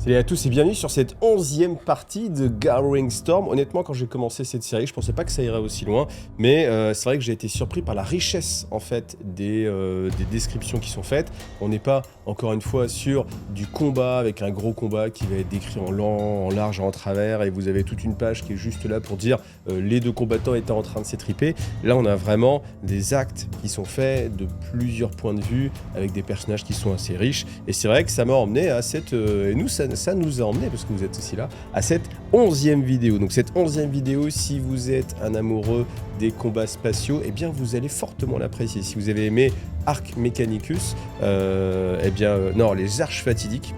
Salut à tous et bienvenue sur cette 11e partie de Gathering Storm. Honnêtement, quand j'ai commencé cette série, je pensais pas que ça irait aussi loin, mais c'est vrai que j'ai été surpris par la richesse en fait des descriptions qui sont faites. On n'est pas encore une fois sur du combat avec un gros combat qui va être décrit en lent, en large, en travers, et vous avez toute une page qui est juste là pour dire les deux combattants étaient en train de s'étriper. Là, on a vraiment des actes qui sont faits de plusieurs points de vue avec des personnages qui sont assez riches, et c'est vrai que ça m'a emmené à cette et nous ça nous a emmené, parce que vous êtes aussi là, à cette 11e vidéo. Donc cette 11e vidéo, si vous êtes un amoureux des combats spatiaux, eh bien vous allez fortement l'apprécier. Si vous avez aimé Arc Mechanicus, non, les arches fatidiques,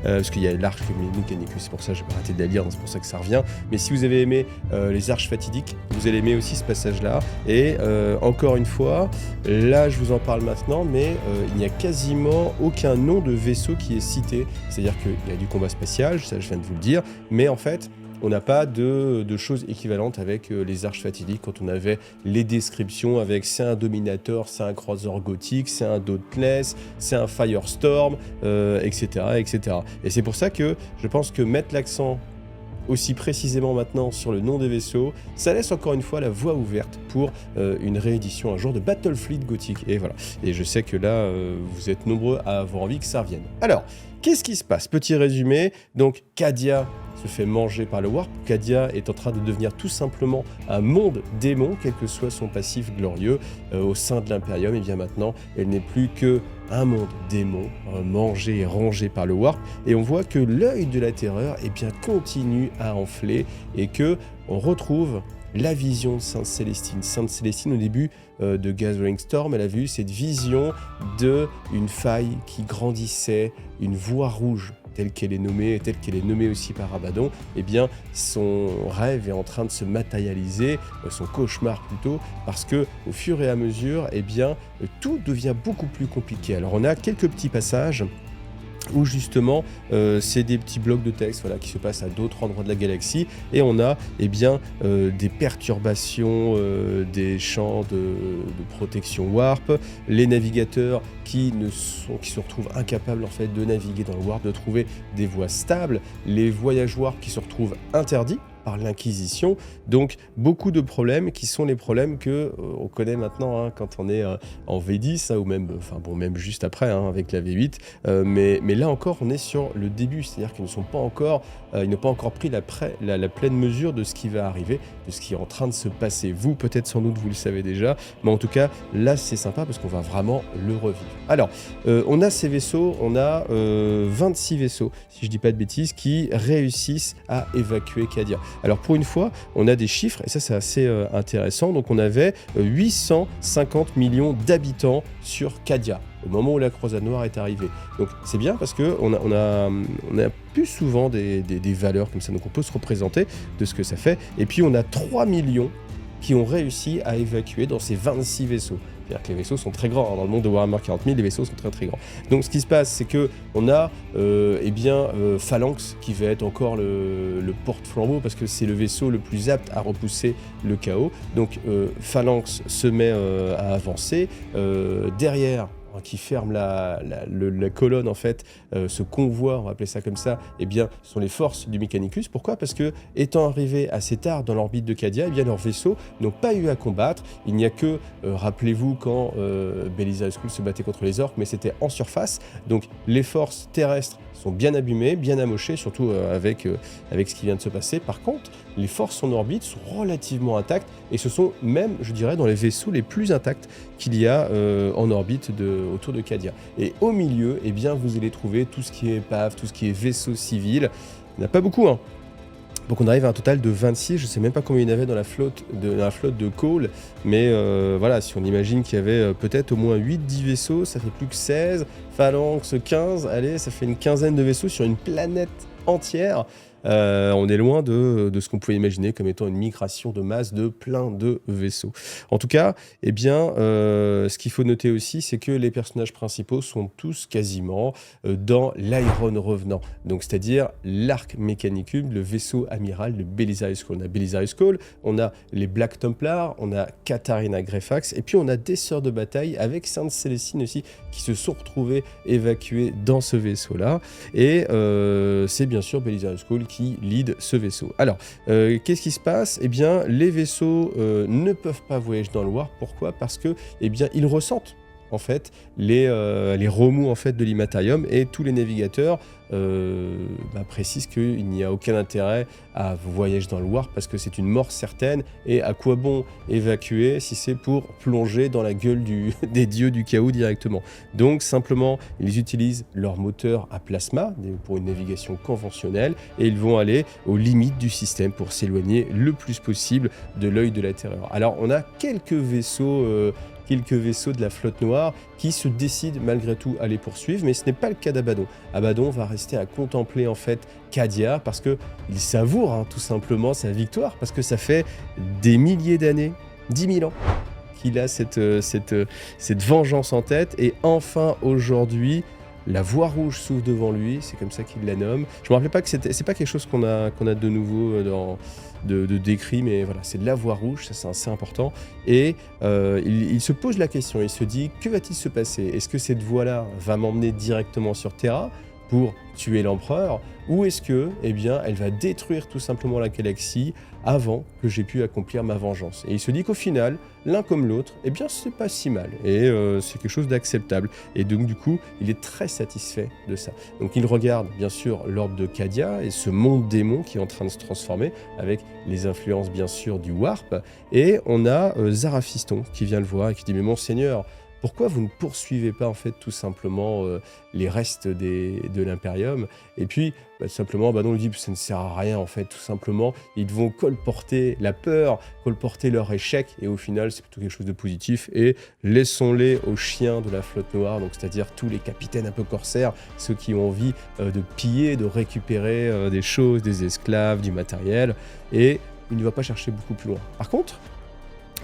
parce qu'il y a l'Arc Mechanicus, c'est pour ça que j'ai pas arrêté de la lire, c'est pour ça que ça revient. Mais si vous avez aimé les arches fatidiques, vous allez aimer aussi ce passage-là. Et encore une fois, là je vous en parle maintenant, mais il n'y a quasiment aucun nom de vaisseau qui est cité. C'est-à-dire qu'il y a du combat spatial, ça je viens de vous le dire, mais en fait, on n'a pas de choses équivalentes avec les arches fatidiques quand on avait les descriptions avec c'est un Dominator, c'est un croiseur gothique, c'est un Dauntless, c'est un Firestorm, etc., etc. Et c'est pour ça que je pense que mettre l'accent aussi précisément maintenant sur le nom des vaisseaux, ça laisse encore une fois la voie ouverte pour une réédition un jour de Battlefleet Gothic. Et voilà. Et je sais que là, vous êtes nombreux à avoir envie que ça revienne. Alors, qu'est-ce qui se passe? Petit résumé. Donc, Cadia se fait manger par le Warp. Cadia est en train de devenir tout simplement un monde démon, quel que soit son passif glorieux au sein de l'Imperium. Et bien maintenant, elle n'est plus que un monde démon, mangé et rongé par le Warp. Et on voit que l'œil de la terreur continue à enfler et que on retrouve la vision de Sainte Célestine. Sainte Célestine, au début de Gathering Storm, elle a vu cette vision d'une faille qui grandissait, une voie rouge telle qu'elle est nommée, et telle qu'elle est nommée aussi par Abaddon. Eh bien, son rêve est en train de se matérialiser, son cauchemar plutôt, parce que au fur et à mesure, eh bien, tout devient beaucoup plus compliqué. Alors, on a quelques petits passages où justement c'est des petits blocs de texte qui se passent à d'autres endroits de la galaxie, et on a des perturbations des champs de protection warp, les navigateurs qui se retrouvent incapables en fait de naviguer dans le warp, de trouver des voies stables, les voyages warp qui se retrouvent interdits par l'Inquisition. Donc beaucoup de problèmes qui sont les problèmes que on connaît maintenant quand on est en V10 ou même, même juste après avec la V8, mais là encore on est sur le début, c'est-à-dire qu'ils n'ont pas encore pris la pleine mesure de ce qui va arriver, de ce qui est en train de se passer. Vous peut-être sans doute vous le savez déjà, mais en tout cas là c'est sympa parce qu'on va vraiment le revivre. Alors on a ces vaisseaux, on a 26 vaisseaux si je dis pas de bêtises qui réussissent à évacuer Cadia. Alors pour une fois, on a des chiffres, et ça c'est assez intéressant. Donc on avait 850 millions d'habitants sur Cadia, au moment où la Croisade Noire est arrivée. Donc c'est bien parce qu'on a plus souvent des valeurs comme ça, donc on peut se représenter de ce que ça fait. Et puis on a 3 millions qui ont réussi à évacuer dans ces 26 vaisseaux. C'est-à-dire que les vaisseaux sont très grands. Dans le monde de Warhammer 40 000, les vaisseaux sont très très grands. Donc ce qui se passe, c'est qu'on a Phalanx qui va être encore le porte-flambeau parce que c'est le vaisseau le plus apte à repousser le chaos. Donc Phalanx se met à avancer. Derrière, qui ferme la colonne, en fait, ce convoi, on va appeler ça comme ça, eh bien, sont les forces du Mechanicus. Pourquoi? Parce que, étant arrivés assez tard dans l'orbite de Cadia, eh bien, leurs vaisseaux n'ont pas eu à combattre. Il n'y a que, rappelez-vous, quand Belisarius Cawl se battait contre les orques, mais c'était en surface. Donc, les forces terrestres sont bien abîmées, bien amochées, surtout avec ce qui vient de se passer. Par contre, les forces en orbite sont relativement intactes, et ce sont même, je dirais, dans les vaisseaux les plus intacts qu'il y a en orbite autour de Cadia. Et au milieu, eh bien, vous allez trouver tout ce qui est épave, tout ce qui est vaisseau civil. Il n'y en a pas beaucoup, Donc on arrive à un total de 26, je ne sais même pas combien il y en avait dans la flotte de Cawl, mais si on imagine qu'il y avait peut-être au moins 8-10 vaisseaux, ça fait plus que 16, Phalanx 15, allez, ça fait une quinzaine de vaisseaux sur une planète entière. On est loin de ce qu'on pouvait imaginer comme étant une migration de masse de plein de vaisseaux. En tout cas, eh bien, ce qu'il faut noter aussi, c'est que les personnages principaux sont tous quasiment dans l'Iron Revenant, donc c'est-à-dire l'Arc Mechanicum, le vaisseau amiral de Belisarius Cawl. On a Belisarius Cawl, on a les Black Templars, on a Katharina Greyfax, et puis on a des sœurs de bataille avec Sainte Célestine aussi, qui se sont retrouvées évacuées dans ce vaisseau-là. Et c'est bien sûr Belisarius Cawl qui lead ce vaisseau. Alors, qu'est-ce qui se passe? Eh bien, les vaisseaux ne peuvent pas voyager dans le Warp. Pourquoi? Parce que, eh bien, ils ressentent en fait les remous en fait de l'Immaterium, et tous les navigateurs précisent qu'il n'y a aucun intérêt à voyager dans le Warp parce que c'est une mort certaine, et à quoi bon évacuer si c'est pour plonger dans la gueule des dieux du chaos directement. Donc simplement ils utilisent leur moteur à plasma pour une navigation conventionnelle, et ils vont aller aux limites du système pour s'éloigner le plus possible de l'œil de la terreur. Alors on a quelques vaisseaux de la flotte noire qui se décident malgré tout à les poursuivre, mais ce n'est pas le cas d'Abaddon. Abaddon va rester à contempler en fait Cadia parce qu'il savoure tout simplement sa victoire, parce que ça fait des milliers d'années, 10 000 ans, qu'il a cette vengeance en tête, et enfin aujourd'hui, la voie rouge s'ouvre devant lui, c'est comme ça qu'il la nomme. Je me rappelais pas que c'est pas quelque chose qu'on a de nouveau de décrit, mais voilà, c'est de la voie rouge, ça c'est assez important. Et il se pose la question, il se dit, que va-t-il se passer? Est-ce que cette voie-là va m'emmener directement sur Terra pour tuer l'empereur, ou est-ce que, eh bien, elle va détruire tout simplement la galaxie avant que j'ai pu accomplir ma vengeance? Et il se dit qu'au final, l'un comme l'autre, eh bien, c'est pas si mal, et c'est quelque chose d'acceptable. Et donc, du coup, il est très satisfait de ça. Donc, il regarde, bien sûr, l'ordre de Cadia et ce monde démon qui est en train de se transformer, avec les influences, bien sûr, du Warp. Et on a Zaraphiston qui vient le voir et qui dit « Mais monseigneur, pourquoi vous ne poursuivez pas en fait tout simplement les restes de l'Imperium ?» Et puis tout simplement Abaddon lui dit « Ça ne sert à rien en fait, tout simplement, ils vont colporter la peur, colporter leur échec, et au final c'est plutôt quelque chose de positif, et laissons-les aux chiens de la flotte noire, donc c'est-à-dire tous les capitaines un peu corsaires, ceux qui ont envie de piller, de récupérer des choses, des esclaves, du matériel, et il ne va pas chercher beaucoup plus loin. » Par contre,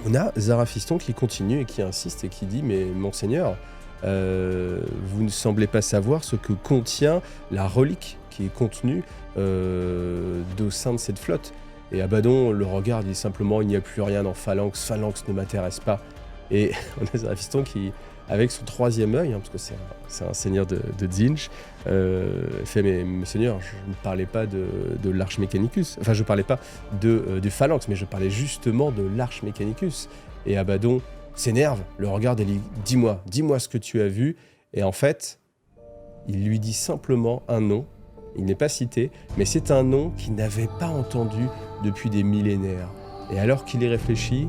on a Zaraphiston qui continue et qui insiste et qui dit « Mais monseigneur, vous ne semblez pas savoir ce que contient la relique qui est contenue au sein de cette flotte. » Et Abaddon le regarde, il dit simplement « Il n'y a plus rien dans Phalanx, Phalanx ne m'intéresse pas. » Et on a Zaraphiston qui, avec son troisième œil, parce que c'est un seigneur de Tzeentch, fait « Mais monseigneur, je ne parlais pas de l'Arche Mechanicus. Enfin, je ne parlais pas de Phalanx, mais je parlais justement de l'Arche Mechanicus. » Et Abaddon s'énerve, le regarde et lui dit « Dis-moi ce que tu as vu. » Et en fait, il lui dit simplement un nom. Il n'est pas cité, mais c'est un nom qu'il n'avait pas entendu depuis des millénaires. Et alors qu'il y réfléchit,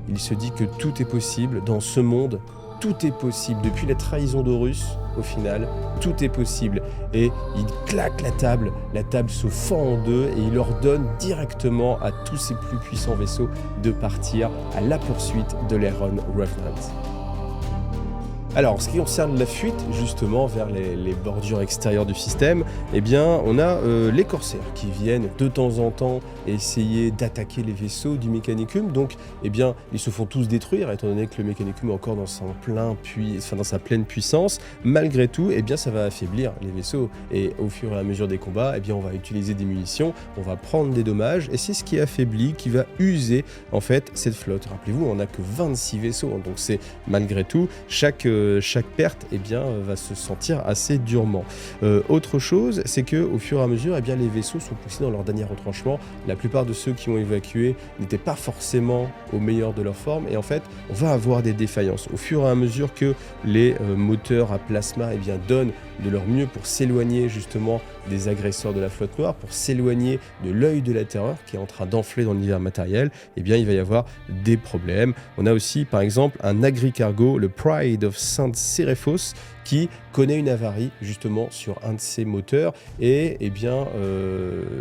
il se dit que tout est possible dans ce monde. Tout est possible, depuis la trahison d'Horus, au final, tout est possible. Et il claque la table se fend en deux, et il ordonne directement à tous ses plus puissants vaisseaux de partir à la poursuite de l'Iron Revenant. Alors, en ce qui concerne la fuite, justement, vers les bordures extérieures du système, eh bien, on a les corsaires qui viennent de temps en temps essayer d'attaquer les vaisseaux du Mechanicum. Donc, eh bien, ils se font tous détruire, étant donné que le Mechanicum est encore dans sa pleine puissance. Malgré tout, eh bien, ça va affaiblir les vaisseaux. Et au fur et à mesure des combats, eh bien, on va utiliser des munitions, on va prendre des dommages, et c'est ce qui affaiblit, qui va user, en fait, cette flotte. Rappelez-vous, on n'a que 26 vaisseaux, donc c'est, malgré tout, chaque perte eh bien, va se sentir assez durement. Autre chose, c'est qu'au fur et à mesure, eh bien, les vaisseaux sont poussés dans leur dernier retranchement. La plupart de ceux qui ont évacué n'étaient pas forcément au meilleur de leur forme, et en fait, on va avoir des défaillances. Au fur et à mesure que les moteurs à plasma eh bien, donnent de leur mieux pour s'éloigner justement des agresseurs de la flotte noire, pour s'éloigner de l'œil de la terreur qui est en train d'enfler dans l'univers matériel, eh bien, il va y avoir des problèmes. On a aussi, par exemple, un agri-cargo, le Pride of Saint Séréphos, qui connaît une avarie justement sur un de ses moteurs, et eh bien,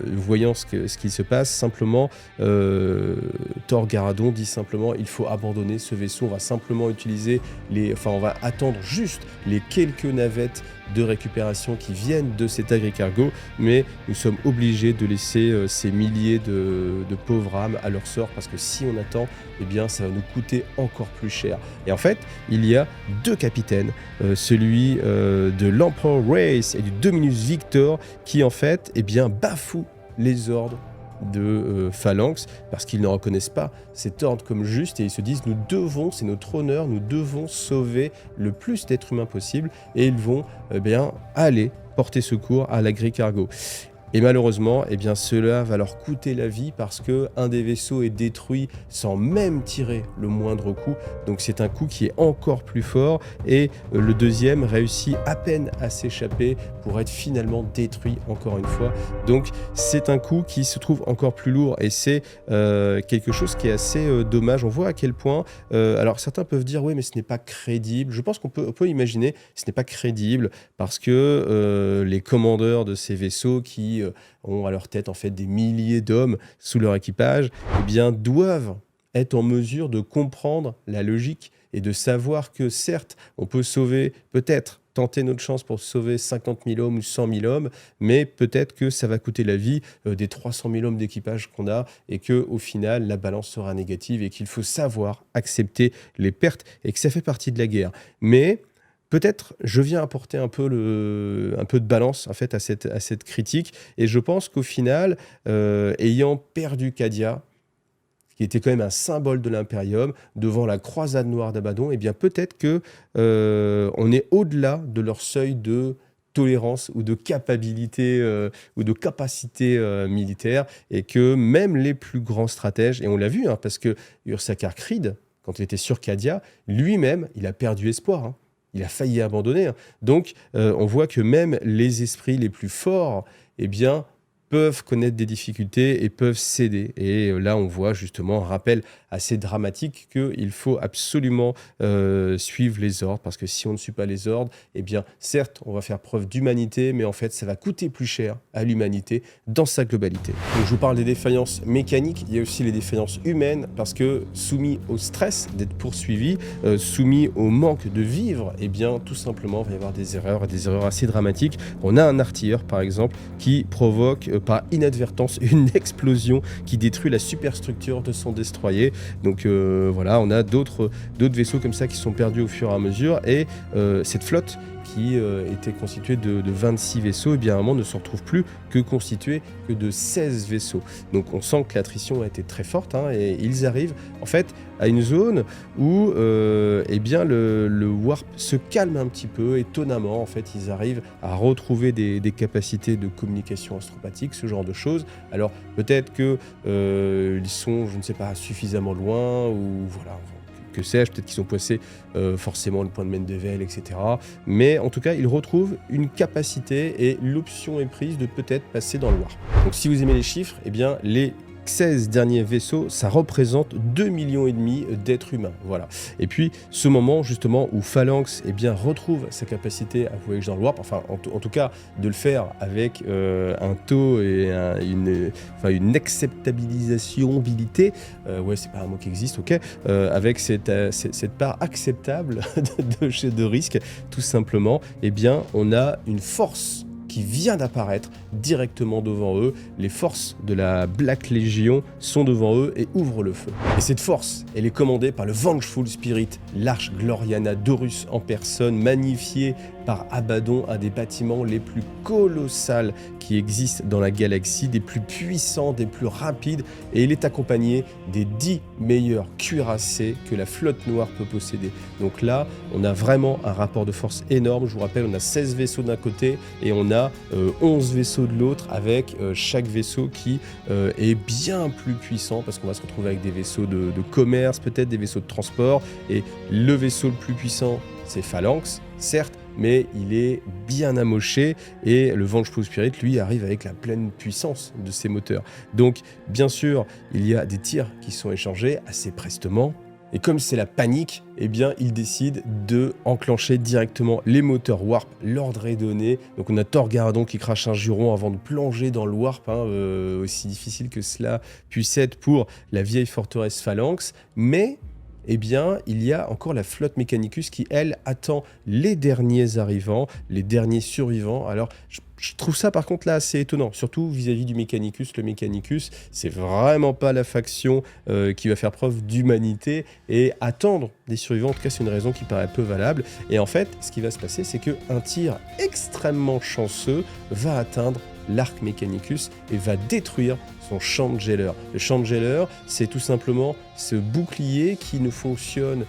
voyant ce qui se passe, simplement, Thor Garadon dit simplement il faut abandonner ce vaisseau, on va simplement utiliser on va attendre juste les quelques navettes de récupération qui viennent de cet agri-cargo, mais nous sommes obligés de laisser ces milliers de pauvres âmes à leur sort, parce que si on attend, eh bien ça va nous coûter encore plus cher. Et en fait, il y a deux capitaines, celui de l'Emperor Race et du Dominus Victor, qui en fait, eh bien, bafouent les ordres de Phalanx, parce qu'ils ne reconnaissent pas cet ordre comme juste, et ils se disent nous devons, c'est notre honneur, nous devons sauver le plus d'êtres humains possible, et ils vont bien aller porter secours à l'agri-cargo. Et malheureusement, eh bien, cela va leur coûter la vie, parce qu'un des vaisseaux est détruit sans même tirer le moindre coup. Donc c'est un coup qui est encore plus fort, et le deuxième réussit à peine à s'échapper pour être finalement détruit encore une fois. Donc c'est un coup qui se trouve encore plus lourd, et c'est quelque chose qui est assez dommage. On voit à quel point, alors certains peuvent dire oui mais ce n'est pas crédible. Je pense qu'on peut imaginer ce n'est pas crédible, parce que les commandeurs de ces vaisseaux qui ont à leur tête en fait des milliers d'hommes sous leur équipage, eh bien doivent être en mesure de comprendre la logique et de savoir que certes on peut sauver, peut-être tenter notre chance pour sauver 50 000 hommes ou 100 000 hommes, mais peut-être que ça va coûter la vie des 300 000 hommes d'équipage qu'on a, et qu'au final la balance sera négative, et qu'il faut savoir accepter les pertes, et que ça fait partie de la guerre. Mais peut-être je viens apporter un peu de balance en fait à cette critique, et je pense qu'au final, ayant perdu Cadia, qui était quand même un symbole de l'Imperium, devant la croisade noire d'Abaddon, eh bien peut-être que on est au-delà de leur seuil de tolérance ou de capacité militaire, et que même les plus grands stratèges, et on l'a vu, hein, parce que Ursakar Creed, quand il était sur Cadia, lui-même, il a perdu espoir, hein. Il a failli abandonner, hein. Donc, on voit que même les esprits les plus forts, eh bien, peuvent connaître des difficultés et peuvent céder. Et là, on voit justement un rappel assez dramatique qu'il faut absolument suivre les ordres, parce que si on ne suit pas les ordres, eh bien, certes, on va faire preuve d'humanité, mais en fait, ça va coûter plus cher à l'humanité dans sa globalité. Donc, je vous parle des défaillances mécaniques, il y a aussi les défaillances humaines, parce que soumis au stress d'être poursuivi, soumis au manque de vivre, eh bien, tout simplement, il va y avoir des erreurs, et des erreurs assez dramatiques. On a un artilleur, par exemple, qui provoque par inadvertance une explosion qui détruit la superstructure de son destroyer. Donc voilà, on a d'autres vaisseaux comme ça qui sont perdus au fur et à mesure, et cette flotte qui était constituée de 26 vaisseaux, et bien à un moment ne se retrouve plus que constituée que de 16 vaisseaux. Donc on sent que l'attrition a été très forte, hein, et ils arrivent en fait à une zone où eh bien le warp se calme un petit peu. Étonnamment, en fait, ils arrivent à retrouver des capacités de communication astropathique, ce genre de choses. Alors peut-être que ils sont, je ne sais pas, suffisamment loin, ou voilà, que sais-je, peut-être qu'ils ont passé forcément le point de Mendeleev, etc. Mais en tout cas, ils retrouvent une capacité, et l'option est prise de peut-être passer dans le warp. Donc si vous aimez les chiffres, eh bien les 16 derniers vaisseaux, ça représente 2,5 millions d'êtres humains. Voilà. Et puis, ce moment, justement, où Phalanx eh bien, retrouve sa capacité à voyager dans le warp, enfin, en tout cas, de le faire avec un taux et une acceptabilisabilité, ouais, c'est pas un mot qui existe, ok, avec cette part acceptable de risque, tout simplement, eh bien, on a une force qui vient d'apparaître directement devant eux. Les forces de la Black Legion sont devant eux et ouvrent le feu. Et cette force, elle est commandée par le Vengeful Spirit, l'arche Gloriana d'Horus en personne, magnifiée par Abaddon, un des bâtiments les plus colossales qui existent dans la galaxie, des plus puissants, des plus rapides, et il est accompagné des 10 meilleurs cuirassés que la flotte noire peut posséder. Donc là, on a vraiment un rapport de force énorme. Je vous rappelle, on a 16 vaisseaux d'un côté et on a 11 vaisseaux de l'autre, avec chaque vaisseau qui est bien plus puissant, parce qu'on va se retrouver avec des vaisseaux de commerce, peut-être des vaisseaux de transport, et le vaisseau le plus puissant, c'est Phalanx, certes, mais il est bien amoché, et le Vengeful Spirit, lui, arrive avec la pleine puissance de ses moteurs. Donc, bien sûr, il y a des tirs qui sont échangés assez prestement, et comme c'est la panique, eh bien, il décide de enclencher directement les moteurs warp. L'ordre est donné. Donc on a Thor Garadon qui crache un juron avant de plonger dans le warp, hein, aussi difficile que cela puisse être pour la vieille forteresse Phalanx. Mais eh bien, il y a encore la flotte Mechanicus qui, elle, attend les derniers arrivants, les derniers survivants. Alors, je trouve ça, par contre, là, assez étonnant, surtout vis-à-vis du Mechanicus. Le Mechanicus, c'est vraiment pas la faction qui va faire preuve d'humanité, et attendre des survivants, en tout cas, c'est une raison qui paraît peu valable. Et en fait, ce qui va se passer, c'est qu'un tir extrêmement chanceux va atteindre l'arc Mechanicus et va détruire son Chandler. Le Chandler, c'est tout simplement ce bouclier qui ne fonctionne,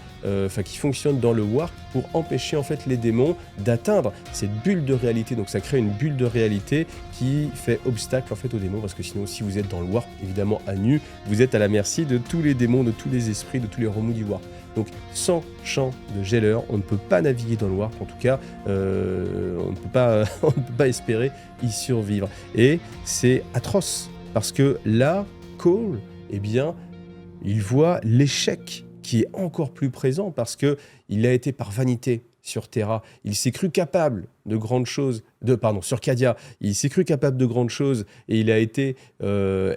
qui fonctionne dans le Warp pour empêcher en fait les démons d'atteindre cette bulle de réalité. Donc ça crée une bulle de réalité qui fait obstacle en fait aux démons, parce que sinon, si vous êtes dans le Warp, évidemment à nu, vous êtes à la merci de tous les démons, de tous les esprits, de tous les remous du Warp. Donc sans champ de Jailer, on ne peut pas naviguer dans le Warp, en tout cas, on ne peut pas espérer y survivre. Et c'est atroce, parce que là, Cole, eh bien, il voit l'échec qui est encore plus présent, parce qu'il a été par vanité sur Terra. Il s'est cru capable de grandes choses, sur Cadia, il s'est cru capable de grandes choses, et il a été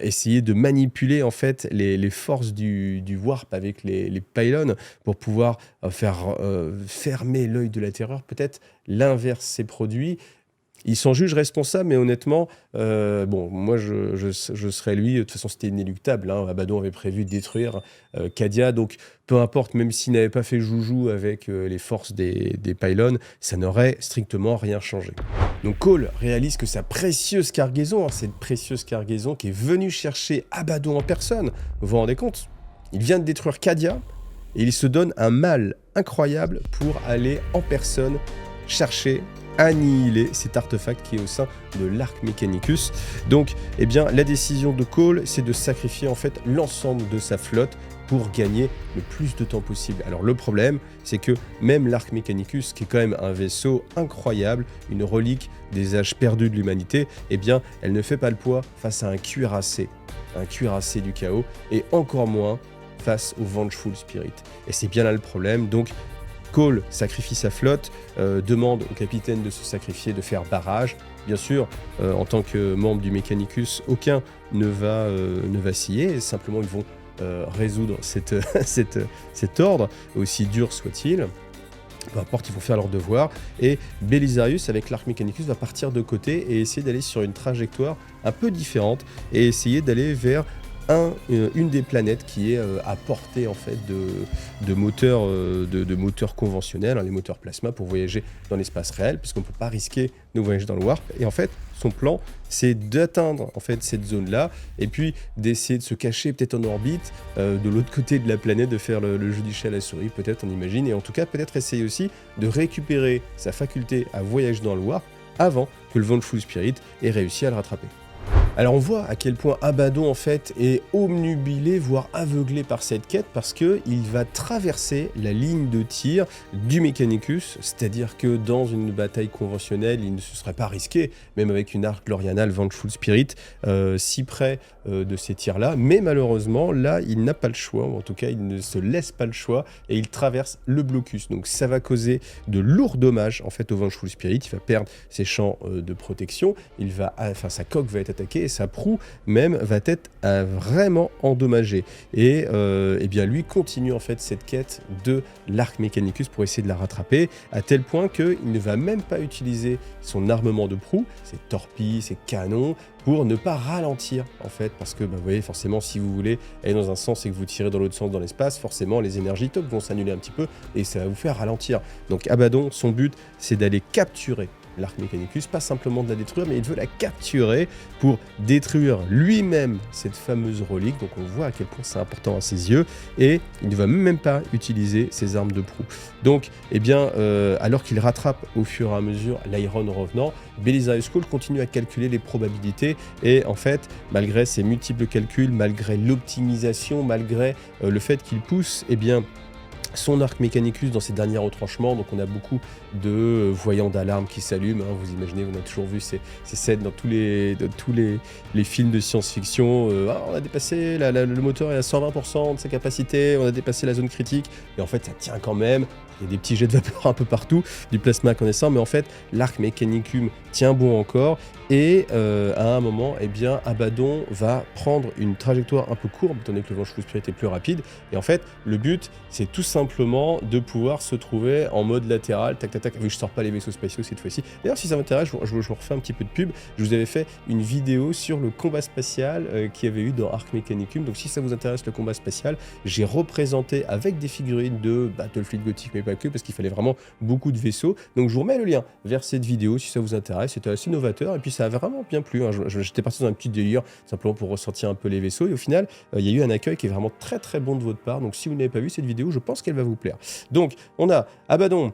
essayé de manipuler en fait les forces du Warp avec les pylons pour pouvoir faire fermer l'œil de la terreur. Peut-être l'inverse s'est produit. Il s'en juge responsable, mais honnêtement, moi je serais lui. De toute façon, c'était inéluctable. Abaddon avait prévu de détruire Cadia, donc peu importe, même s'il n'avait pas fait joujou avec les forces des pylons, ça n'aurait strictement rien changé. Donc Cole réalise que sa précieuse cargaison, cette précieuse cargaison qui est venue chercher Abaddon en personne, vous vous rendez compte? Il vient de détruire Cadia, et il se donne un mal incroyable pour aller en personne chercher, annihiler cet artefact qui est au sein de l'arc Mechanicus. Donc, eh bien, la décision de Cole, c'est de sacrifier en fait l'ensemble de sa flotte pour gagner le plus de temps possible. Alors le problème, c'est que même l'arc Mechanicus, qui est quand même un vaisseau incroyable, une relique des âges perdus de l'humanité, eh bien, elle ne fait pas le poids face à un cuirassé du chaos, et encore moins face au Vengeful Spirit. Et c'est bien là le problème. Donc, Cole sacrifie sa flotte, demande au capitaine de se sacrifier, de faire barrage. Bien sûr, en tant que membre du Mechanicus, aucun ne va vaciller, simplement ils vont résoudre cet ordre, aussi dur soit-il. Peu importe, ils vont faire leur devoir. Et Belisarius, avec l'arc Mechanicus, va partir de côté et essayer d'aller sur une trajectoire un peu différente, et essayer d'aller vers une des planètes qui est à portée en fait de moteurs conventionnels, les moteurs plasma, pour voyager dans l'espace réel, puisqu'on ne peut pas risquer de voyager dans le Warp. Et en fait, son plan, c'est d'atteindre en fait cette zone-là, et puis d'essayer de se cacher peut-être en orbite, de l'autre côté de la planète, de faire le jeu du chat à la souris, peut-être, on imagine, et en tout cas peut-être essayer aussi de récupérer sa faculté à voyager dans le Warp avant que le Vengeful Spirit ait réussi à le rattraper. Alors on voit à quel point Abaddon en fait est obnubilé, voire aveuglé par cette quête, parce qu'il va traverser la ligne de tir du Mechanicus, c'est-à-dire que dans une bataille conventionnelle, il ne se serait pas risqué, même avec une arc glorianale Vengeful Spirit, si près de ces tirs-là, mais malheureusement, là, il n'a pas le choix, ou en tout cas, il ne se laisse pas le choix, et il traverse le blocus. Donc ça va causer de lourds dommages en fait au Vengeful Spirit. Il va perdre ses champs de protection, sa coque va être attaquée, et sa proue même va être vraiment endommagée. Et eh bien lui continue en fait cette quête de l'arc Mechanicus pour essayer de la rattraper, à tel point qu'il ne va même pas utiliser son armement de proue, ses torpilles, ses canons, pour ne pas ralentir en fait, parce que vous voyez, forcément, si vous voulez aller dans un sens et que vous tirez dans l'autre sens dans l'espace, forcément les énergies top vont s'annuler un petit peu et ça va vous faire ralentir. Donc Abaddon, son but, c'est d'aller capturer l'arc Mechanicus, pas simplement de la détruire, mais il veut la capturer pour détruire lui-même cette fameuse relique. Donc on voit à quel point c'est important à ses yeux, et il ne va même pas utiliser ses armes de proue. Donc, eh bien, alors qu'il rattrape au fur et à mesure l'Iron Revenant, Belisarius Cole continue à calculer les probabilités, et en fait, malgré ses multiples calculs, malgré l'optimisation, malgré le fait qu'il pousse, eh bien, son arc Mechanicus dans ses derniers retranchements, donc on a beaucoup de voyants d'alarme qui s'allument, hein. Vous imaginez, on a toujours vu ces scènes dans tous les films de science-fiction, on a dépassé, le moteur est à 120% de sa capacité, on a dépassé la zone critique, et en fait ça tient quand même, il y a des petits jets de vapeur un peu partout, du plasma incandescent, mais en fait l'arc Mechanicum tient bon encore, et à un moment, eh bien, Abaddon va prendre une trajectoire un peu courbe, étant donné que le vent Spirit est plus rapide, et en fait le but c'est tout simplement de pouvoir se trouver en mode latéral, tac tac tac, vu que je sors pas les vaisseaux spatiaux cette fois-ci. D'ailleurs si ça m'intéresse, je vous refais un petit peu de pub, je vous avais fait une vidéo sur le combat spatial qu'il y avait eu dans Arc Mechanicum, donc si ça vous intéresse le combat spatial, j'ai représenté avec des figurines de Battlefield Gothic, mais pas que, parce qu'il fallait vraiment beaucoup de vaisseaux, donc je vous remets le lien vers cette vidéo si ça vous intéresse, c'était assez novateur, et puis ça a vraiment bien plu, hein. J'étais parti dans un petit délire, simplement pour ressortir un peu les vaisseaux, et au final, il y a eu un accueil qui est vraiment très très bon de votre part, donc si vous n'avez pas vu cette vidéo, je pense qu'elle va vous plaire. Donc, on a Abaddon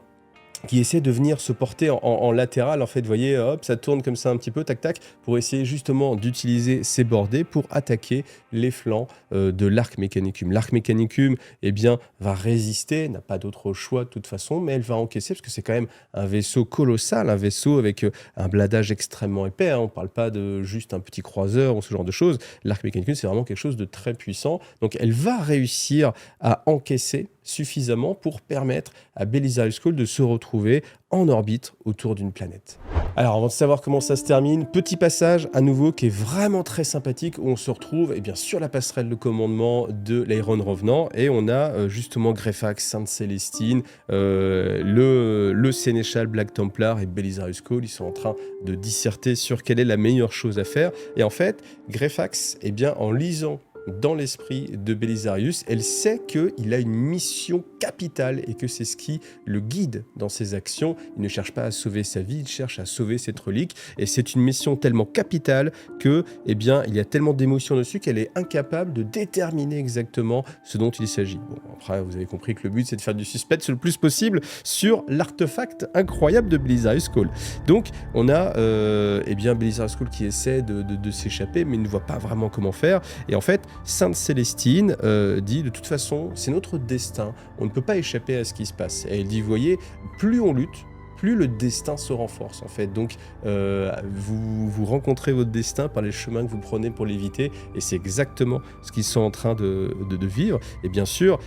qui essaie de venir se porter en latéral, en fait, vous voyez, hop, ça tourne comme ça un petit peu, tac tac, pour essayer justement d'utiliser ses bordées pour attaquer les flancs de l'arc Mechanicum. L'arc Mechanicum, eh bien, va résister, n'a pas d'autre choix de toute façon, mais elle va encaisser, parce que c'est quand même un vaisseau colossal, un vaisseau avec un bladage extrêmement épais, hein. On ne parle pas de juste un petit croiseur ou ce genre de choses. L'arc Mechanicum, c'est vraiment quelque chose de très puissant, donc elle va réussir à encaisser suffisamment pour permettre à Belisarius Cawl de se retrouver en orbite autour d'une planète. Alors avant de savoir comment ça se termine, petit passage à nouveau qui est vraiment très sympathique où on se retrouve bien sur la passerelle de commandement de l'Iron Revenant et on a justement Greyfax, Sainte Célestine, le Sénéchal Black Templar et Belisarius Cawl, ils sont en train de disserter sur quelle est la meilleure chose à faire et en fait Greyfax, en lisant dans l'esprit de Belisarius, elle sait qu'il a une mission capitale et que c'est ce qui le guide dans ses actions. Il ne cherche pas à sauver sa vie, il cherche à sauver cette relique et c'est une mission tellement capitale que, il y a tellement d'émotions dessus qu'elle est incapable de déterminer exactement ce dont il s'agit. Bon, après, vous avez compris que le but c'est de faire du suspense le plus possible sur l'artefact incroyable de Belisarius Cawl. Donc, on a Belisarius Cawl qui essaie de s'échapper mais il ne voit pas vraiment comment faire et en fait, Sainte Célestine dit de toute façon c'est notre destin, on ne peut pas échapper à ce qui se passe. Et elle dit, vous voyez, plus on lutte, plus le destin se renforce en fait. Donc vous rencontrez votre destin par les chemins que vous prenez pour l'éviter et c'est exactement ce qu'ils sont en train de vivre. Et bien sûr,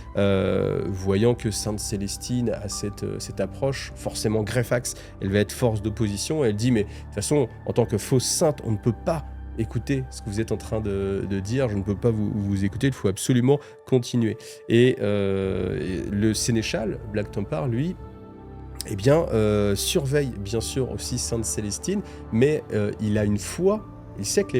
voyant que Sainte Célestine a cette approche, forcément Greyfax, elle va être force d'opposition. Elle dit, mais de toute façon, en tant que fausse sainte, on ne peut pas écoutez ce que vous êtes en train de dire, je ne peux pas vous écouter, il faut absolument continuer. Et le Sénéchal, Black Templar, lui, surveille bien sûr aussi Sainte Célestine, mais il a une foi, il sait que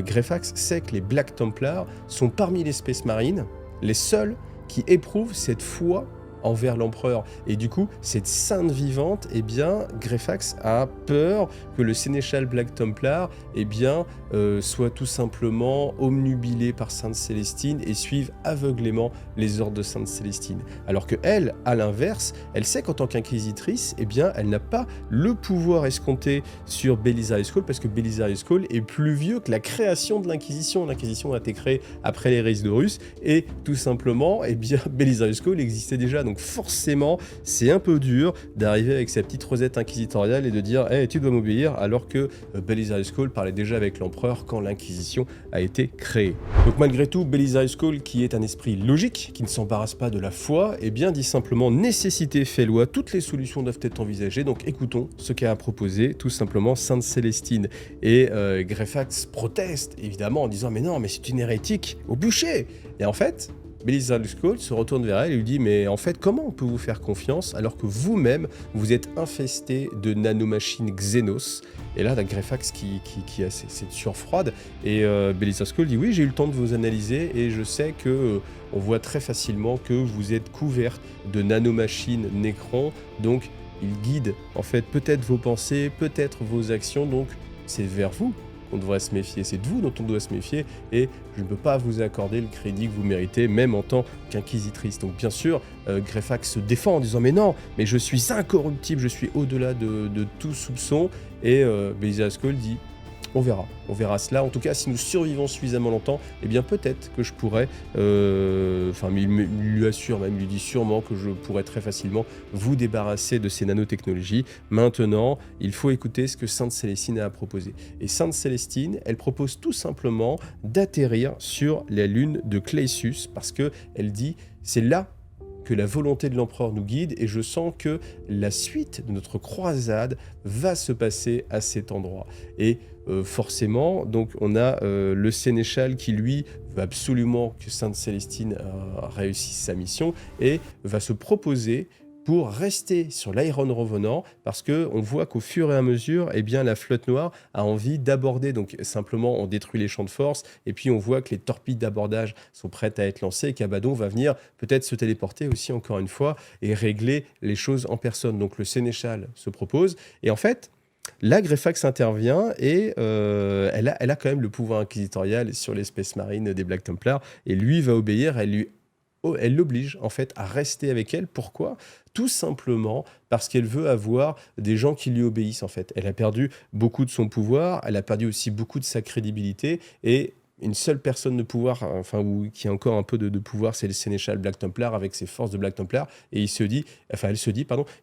Greyfax sait que les Black Templars sont parmi les Space Marines les seuls qui éprouvent cette foi envers l'empereur. Et du coup, cette sainte vivante, Greyfax a peur que le Sénéchal Black Templar, soit tout simplement omnubilé par Sainte Célestine et suive aveuglément les ordres de Sainte Célestine. Alors que elle, à l'inverse, elle sait qu'en tant qu'inquisitrice, elle n'a pas le pouvoir escompté sur Belisarius Cawl parce que Belisarius Cawl est plus vieux que la création de l'Inquisition. L'Inquisition a été créée après l'hérésie d'Horus et tout simplement, Belisarius Cawl existait déjà. Donc forcément, c'est un peu dur d'arriver avec sa petite rosette inquisitoriale et de dire hey, « tu dois m'obéir » alors que Belisarius Cawl parlait déjà avec l'empereur quand l'Inquisition a été créée. Donc malgré tout, Belisarius Cawl, qui est un esprit logique, qui ne s'embarrasse pas de la foi, dit simplement « nécessité fait loi, toutes les solutions doivent être envisagées ». Donc écoutons ce qu'a proposé tout simplement Sainte Célestine. Et Greyfax proteste évidemment en disant « mais non, mais c'est une hérétique, au bûcher !» Et en fait, Belisarius Cawl se retourne vers elle et lui dit « mais en fait, comment on peut vous faire confiance alors que vous-même, vous êtes infesté de nanomachines Xenos ?» Et là, Greyfax qui a cette sueur froide et Belisarius Cawl dit « oui, j'ai eu le temps de vous analyser et je sais que on voit très facilement que vous êtes couvert de nanomachines Necron, donc il guide en fait peut-être vos pensées, peut-être vos actions, donc c'est vers vous qu'on devrait se méfier, c'est de vous dont on doit se méfier et je ne peux pas vous accorder le crédit que vous méritez, même en tant qu'inquisitrice. » Donc bien sûr, Greyfax se défend en disant « mais non, mais je suis incorruptible, je suis au-delà de tout soupçon » et Belisarius Cawl dit « On verra cela. En tout cas, si nous survivons suffisamment longtemps, eh bien peut-être que je pourrais, enfin, il lui assure même, il lui dit sûrement que je pourrais très facilement vous débarrasser de ces nanotechnologies. Maintenant, il faut écouter ce que Sainte Célestine a à proposer. Et Sainte Célestine, elle propose tout simplement d'atterrir sur la lune de Clécius, parce que elle dit, c'est là que la volonté de l'empereur nous guide, et je sens que la suite de notre croisade va se passer à cet endroit. Et forcément, donc on a le sénéchal qui lui veut absolument que Sainte Célestine réussisse sa mission et va se proposer pour rester sur l'Iron Revenant, parce qu'on voit qu'au fur et à mesure, eh bien, la flotte noire a envie d'aborder. Donc simplement, on détruit les champs de force, et puis on voit que les torpilles d'abordage sont prêtes à être lancées, et qu'Abaddon va venir peut-être se téléporter aussi, encore une fois, et régler les choses en personne. Donc le sénéchal se propose, et en fait, là, Greyfax intervient et elle a quand même le pouvoir inquisitorial sur l'espèce marine des Black Templars, et lui va obéir, elle l'oblige en fait à rester avec elle. Pourquoi ? Tout simplement parce qu'elle veut avoir des gens qui lui obéissent en fait. Elle a perdu beaucoup de son pouvoir, elle a perdu aussi beaucoup de sa crédibilité, et une seule personne de pouvoir, enfin, ou qui a encore un peu de pouvoir, c'est le sénéchal Black Templar avec ses forces de Black Templar, et elle se dit,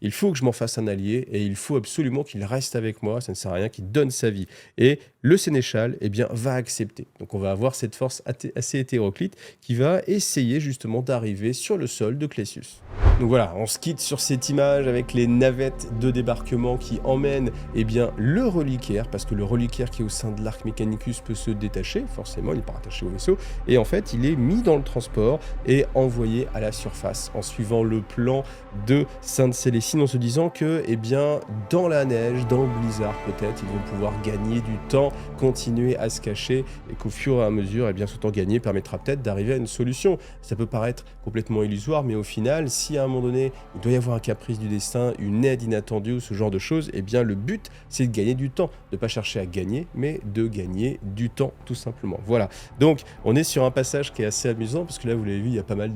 il faut que je m'en fasse un allié, et il faut absolument qu'il reste avec moi, ça ne sert à rien, qu'il donne sa vie. Et le sénéchal, eh bien, va accepter. Donc on va avoir cette force assez hétéroclite qui va essayer justement d'arriver sur le sol de Clécius. Donc voilà, on se quitte sur cette image avec les navettes de débarquement qui emmènent bien, le reliquaire, parce que le reliquaire qui est au sein de l'Arc Mechanicus peut se détacher, forcément, il n'est pas rattaché au vaisseau, et en fait, il est mis dans le transport et envoyé à la surface en suivant le plan de Sainte Célestine, en se disant que, bien, dans la neige, dans le blizzard peut-être, ils vont pouvoir gagner du temps, continuer à se cacher, et qu'au fur et à mesure, bien, ce temps gagné permettra peut-être d'arriver à une solution. Ça peut paraître complètement illusoire, mais au final, si à un moment donné, il doit y avoir un caprice du destin, une aide inattendue ou ce genre de choses, bien, le but, c'est de gagner du temps, de ne pas chercher à gagner, mais de gagner du temps, tout simplement. Voilà, donc on est sur un passage qui est assez amusant, parce que là, vous l'avez vu, il y a pas mal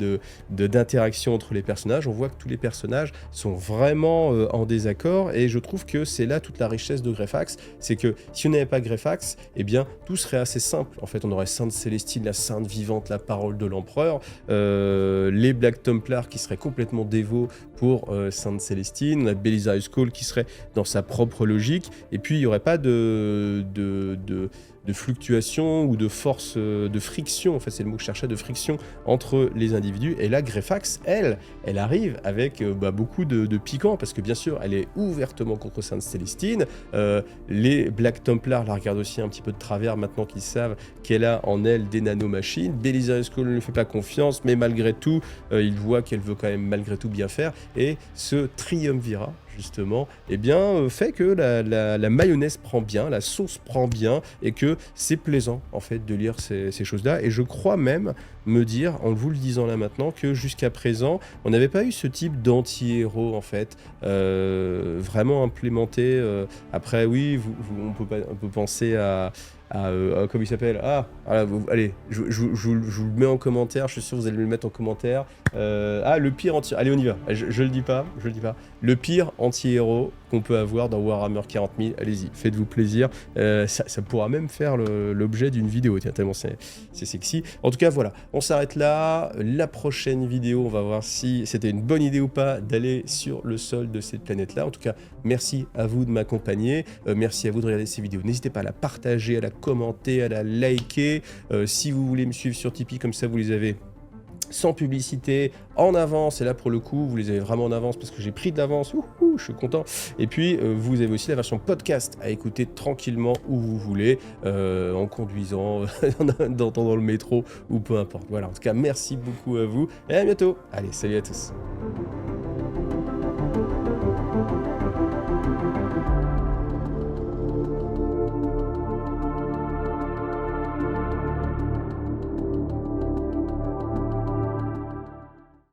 d'interactions entre les personnages. On voit que tous les personnages sont vraiment en désaccord, et je trouve que c'est là toute la richesse de Greyfax, c'est que si on n'avait pas Greyfax, bien, tout serait assez simple. En fait, on aurait Sainte Célestine, la sainte vivante, la parole de l'empereur, les Black Templars qui seraient complètement dévots pour Sainte Célestine, on a Belisarius Cawl qui serait dans sa propre logique, et puis il n'y aurait pas de fluctuation ou de force, de friction, en fait c'est le mot que je cherchais, de friction entre les individus. Et là, Greyfax, elle arrive avec beaucoup de piquant, parce que bien sûr, elle est ouvertement contre Sainte Célestine. Les Black Templars la regardent aussi un petit peu de travers maintenant qu'ils savent qu'elle a en elle des nanomachines. Belisarius Cawl ne lui fait pas confiance, mais malgré tout, il voit qu'elle veut quand même malgré tout bien faire, et ce triumvirat, justement, fait que la mayonnaise prend bien, la sauce prend bien, et que c'est plaisant, en fait, de lire ces choses-là. Et je crois même me dire, en vous le disant là maintenant, que jusqu'à présent, on n'avait pas eu ce type d'anti-héros, en fait, vraiment implémenté. Après, oui, on peut penser à comment il s'appelle, allez, je vous le mets en commentaire, je suis sûr que vous allez me le mettre en commentaire. Le pire allez, on y va, je le dis pas, le pire anti-héros qu'on peut avoir dans Warhammer 40 000, allez-y, faites-vous plaisir, ça pourra même faire l'objet d'une vidéo, tiens, tellement c'est sexy. En tout cas, voilà, on s'arrête là. La prochaine vidéo, on va voir si c'était une bonne idée ou pas d'aller sur le sol de cette planète-là. En tout cas, merci à vous de m'accompagner, merci à vous de regarder ces vidéos. N'hésitez pas à la partager, à la commenter, à la liker. Si vous voulez me suivre sur Tipeee, comme ça vous les avez sans publicité, en avance, et là pour le coup vous les avez vraiment en avance parce que j'ai pris de l'avance, je suis content. Et puis vous avez aussi la version podcast à écouter tranquillement où vous voulez, en conduisant, dans le métro ou peu importe. Voilà, en tout cas merci beaucoup à vous et à bientôt. Allez, salut à tous.